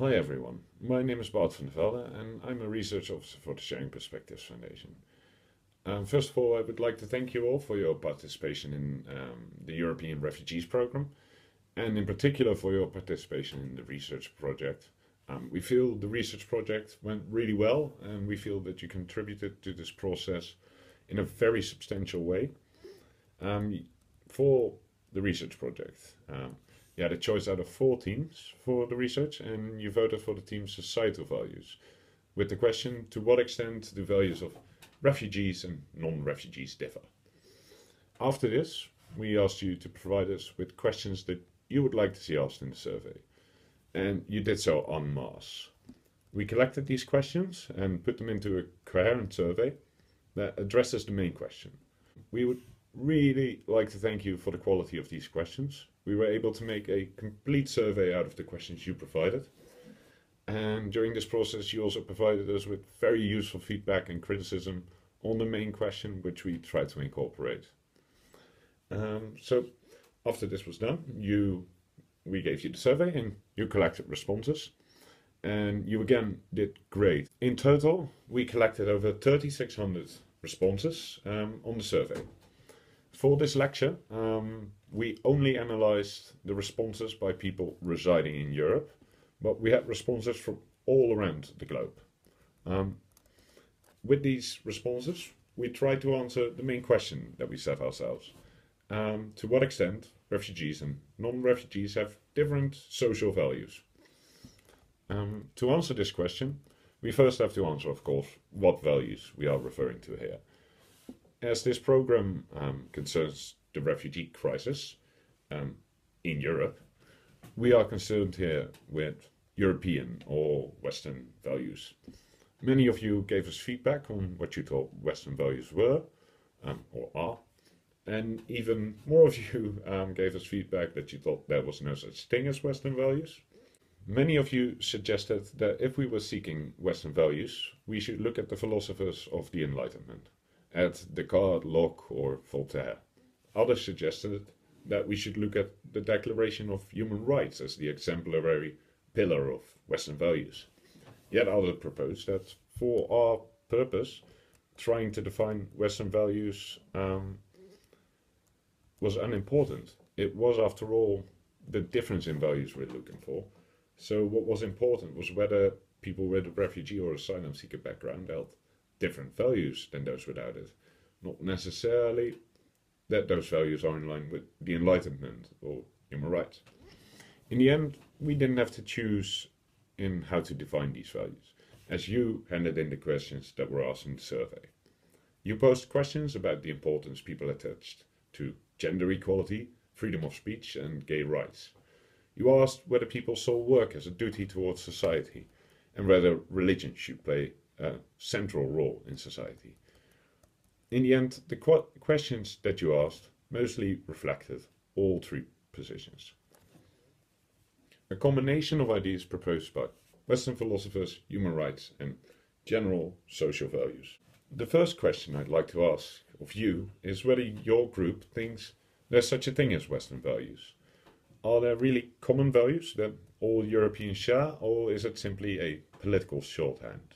Hi everyone, my name is Bart van Velden and I'm a research officer for the Sharing Perspectives Foundation. First of all, I would like to thank you all for your participation in the European Refugees program and in particular for your participation in the research project. We feel the research project went really well and we feel that you contributed to this process in a very substantial way. For the research project, you had a choice out of 4 teams for the research, and you voted for the team's societal values, with the question, to what extent do values of refugees and non-refugees differ? After this, we asked you to provide us with questions that you would like to see asked in the survey, and you did so en masse. We collected these questions and put them into a coherent survey that addresses the main question. We would really like to thank you for the quality of these questions. We were able to make a complete survey out of the questions you provided. And during this process, you also provided us with very useful feedback and criticism on the main question, which we tried to incorporate. So after this was done, we gave you the survey and you collected responses. And you again did great. In total, we collected over 3,600 responses on the survey. For this lecture, we only analyzed the responses by people residing in Europe, but we had responses from all around the globe. With these responses, we tried to answer the main question that we set ourselves. To what extent refugees and non-refugees have different social values? To answer this question, we first have to answer, of course, what values we are referring to here. As this program concerns the refugee crisis in Europe, we are concerned here with European or Western values. Many of you gave us feedback on what you thought Western values were or are, and even more of you gave us feedback that you thought there was no such thing as Western values. Many of you suggested that if we were seeking Western values, we should look at the philosophers of the Enlightenment, at Descartes, Locke, or Voltaire. Others suggested that we should look at the Declaration of Human Rights as the exemplary pillar of Western values. Yet others proposed that for our purpose, trying to define Western values was unimportant. It was, after all, the difference in values we're looking for. So what was important was whether people with a refugee or asylum seeker background held different values than those without it. Not necessarily that those values are in line with the Enlightenment or human rights. In the end, we didn't have to choose in how to define these values, as you handed in the questions that were asked in the survey. You posed questions about the importance people attached to gender equality, freedom of speech, and gay rights. You asked whether people saw work as a duty towards society, and whether religion should play a central role in society. In the end, the questions that you asked mostly reflected all three positions. A combination of ideas proposed by Western philosophers, human rights, and general social values. The first question I'd like to ask of you is whether your group thinks there's such a thing as Western values. Are there really common values that all Europeans share, or is it simply a political shorthand?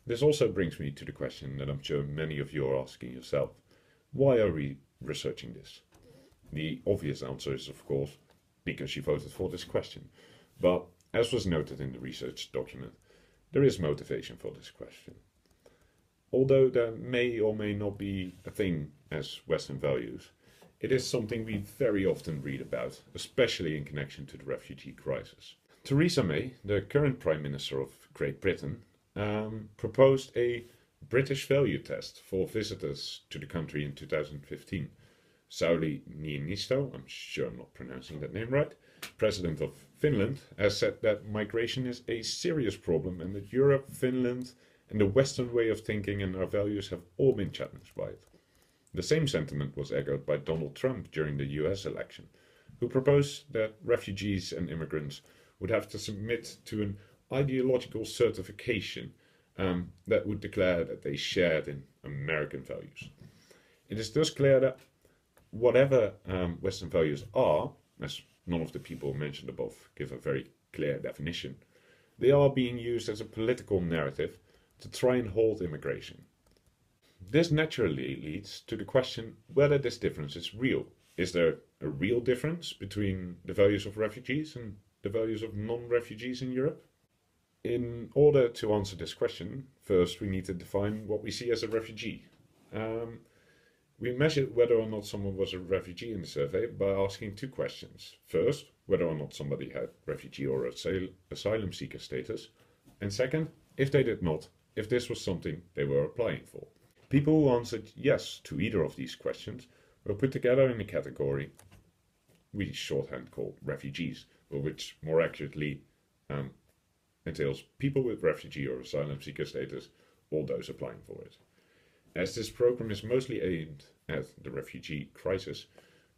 This also brings me to the question that I'm sure many of you are asking yourself. Why are we researching this? The obvious answer is, of course, because you voted for this question. But as was noted in the research document, there is motivation for this question. Although there may or may not be a thing as Western values, it is something we very often read about, especially in connection to the refugee crisis. Theresa May, the current Prime Minister of Great Britain, proposed a British value test for visitors to the country in 2015. Sauli Niinisto, I'm sure I'm not pronouncing that name right, President of Finland, has said that migration is a serious problem and that Europe, Finland, and the Western way of thinking and our values have all been challenged by it. The same sentiment was echoed by Donald Trump during the US election, who proposed that refugees and immigrants would have to submit to an ideological certification that would declare that they shared in American values. It is thus clear that whatever Western values are, as none of the people mentioned above give a very clear definition, They are being used as a political narrative to try and halt immigration. This naturally leads to the question whether this difference is real. Is there a real difference between the values of refugees and the values of non-refugees in Europe? In order to answer this question, first we need to define what we see as a refugee. We measured whether or not someone was a refugee in the survey by asking two questions. First, whether or not somebody had refugee or asylum seeker status. And second, if they did not, if this was something they were applying for. People who answered yes to either of these questions were put together in a category we shorthand call refugees, or which more accurately entails people with refugee or asylum seeker status, or those applying for it. As this program is mostly aimed at the refugee crisis,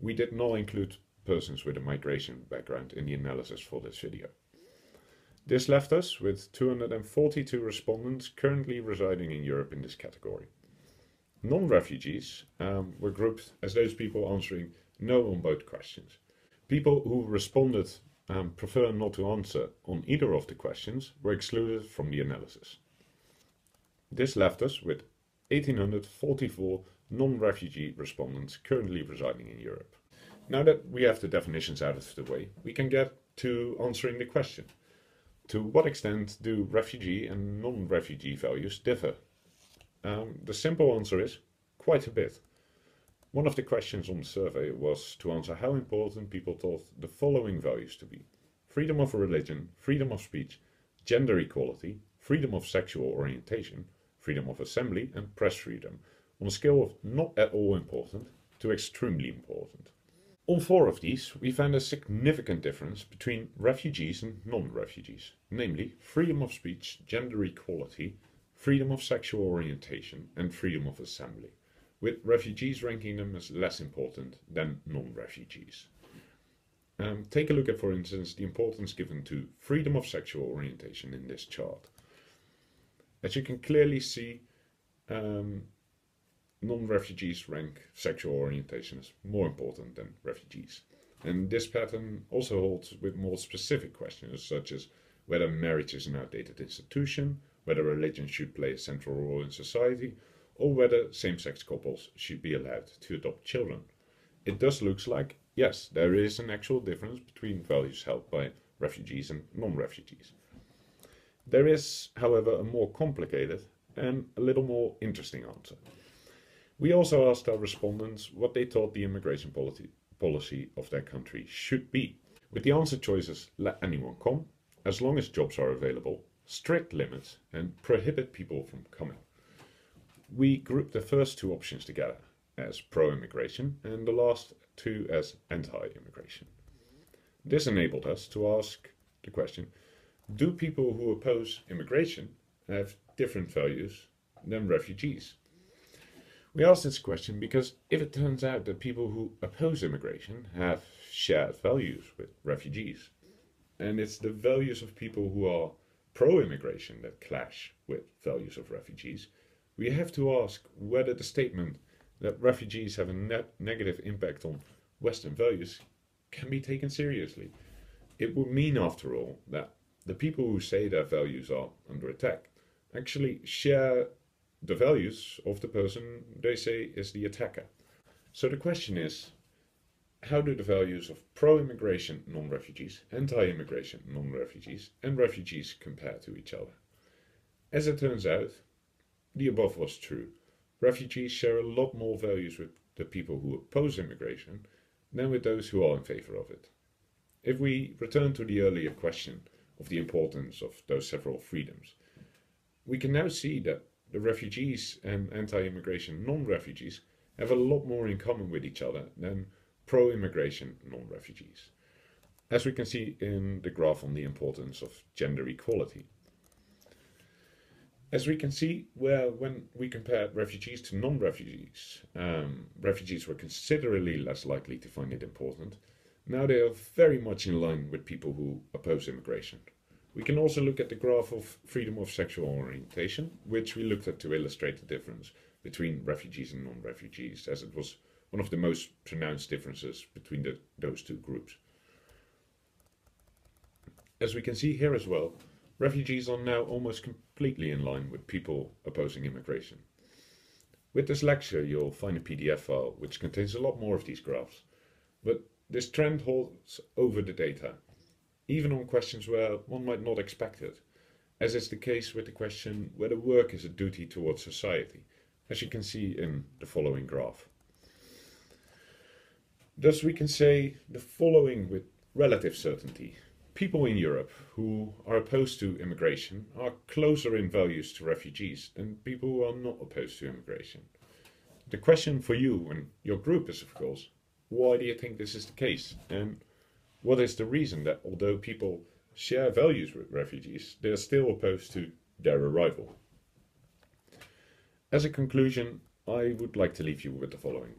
we did not include persons with a migration background in the analysis for this video. This left us with 242 respondents currently residing in Europe in this category. Non-refugees were grouped as those people answering no on both questions. People who responded prefer not to answer on either of the questions were excluded from the analysis. This left us with 1,844 non-refugee respondents currently residing in Europe. Now that we have the definitions out of the way, we can get to answering the question. To what extent do refugee and non-refugee values differ? The simple answer is quite a bit. One of the questions on the survey was to answer how important people thought the following values to be: freedom of religion, freedom of speech, gender equality, freedom of sexual orientation, freedom of assembly, and press freedom, on a scale of not at all important to extremely important. On 4 of these, we found a significant difference between refugees and non-refugees, namely freedom of speech, gender equality, freedom of sexual orientation, and freedom of assembly, with refugees ranking them as less important than non-refugees. Take a look at, for instance, the importance given to freedom of sexual orientation in this chart. As you can clearly see, non-refugees rank sexual orientation as more important than refugees. And this pattern also holds with more specific questions, such as whether marriage is an outdated institution, whether religion should play a central role in society, or whether same-sex couples should be allowed to adopt children. It thus looks like, yes, there is an actual difference between values held by refugees and non-refugees. There is, however, a more complicated and a little more interesting answer. We also asked our respondents what they thought the immigration policy of their country should be, with the answer choices: let anyone come, as long as jobs are available, strict limits, and prohibit people from coming. We grouped the first two options together as pro-immigration and the last two as anti-immigration. This enabled us to ask the question: do people who oppose immigration have different values than refugees? We asked this question because if it turns out that people who oppose immigration have shared values with refugees, and it's the values of people who are pro-immigration that clash with values of refugees, we have to ask whether the statement that refugees have a negative impact on Western values can be taken seriously. It would mean, after all, that the people who say their values are under attack actually share the values of the person they say is the attacker. So the question is, how do the values of pro-immigration non-refugees, anti-immigration non-refugees, and refugees compare to each other? As it turns out, the above was true. Refugees share a lot more values with the people who oppose immigration than with those who are in favor of it. If we return to the earlier question of the importance of those several freedoms, we can now see that the refugees and anti-immigration non-refugees have a lot more in common with each other than pro-immigration non-refugees, as we can see in the graph on the importance of gender equality. As we can see, when we compared refugees to non-refugees, refugees were considerably less likely to find it important. Now they are very much in line with people who oppose immigration. We can also look at the graph of freedom of sexual orientation, which we looked at to illustrate the difference between refugees and non-refugees, as it was one of the most pronounced differences between those two groups. As we can see here as well, Refugees are now almost completely in line with people opposing immigration. With this lecture, you'll find a PDF file which contains a lot more of these graphs, but this trend holds over the data, even on questions where one might not expect it, as is the case with the question whether work is a duty towards society, as you can see in the following graph. Thus we can say the following with relative certainty. People in Europe who are opposed to immigration are closer in values to refugees than people who are not opposed to immigration. The question for you and your group is, of course, why do you think this is the case? And what is the reason that although people share values with refugees, they are still opposed to their arrival? As a conclusion, I would like to leave you with the following.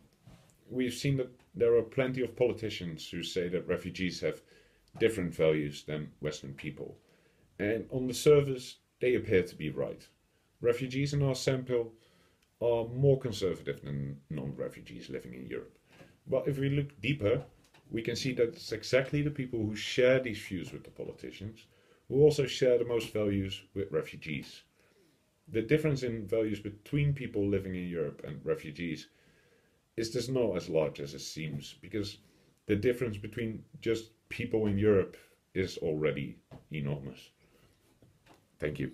We've seen that there are plenty of politicians who say that refugees have different values than Western people. And on the surface, they appear to be right. Refugees in our sample are more conservative than non-refugees living in Europe. But if we look deeper, we can see that it's exactly the people who share these views with the politicians who also share the most values with refugees. The difference in values between people living in Europe and refugees is thus not as large as it seems, because the difference between just people in Europe is already enormous. Thank you.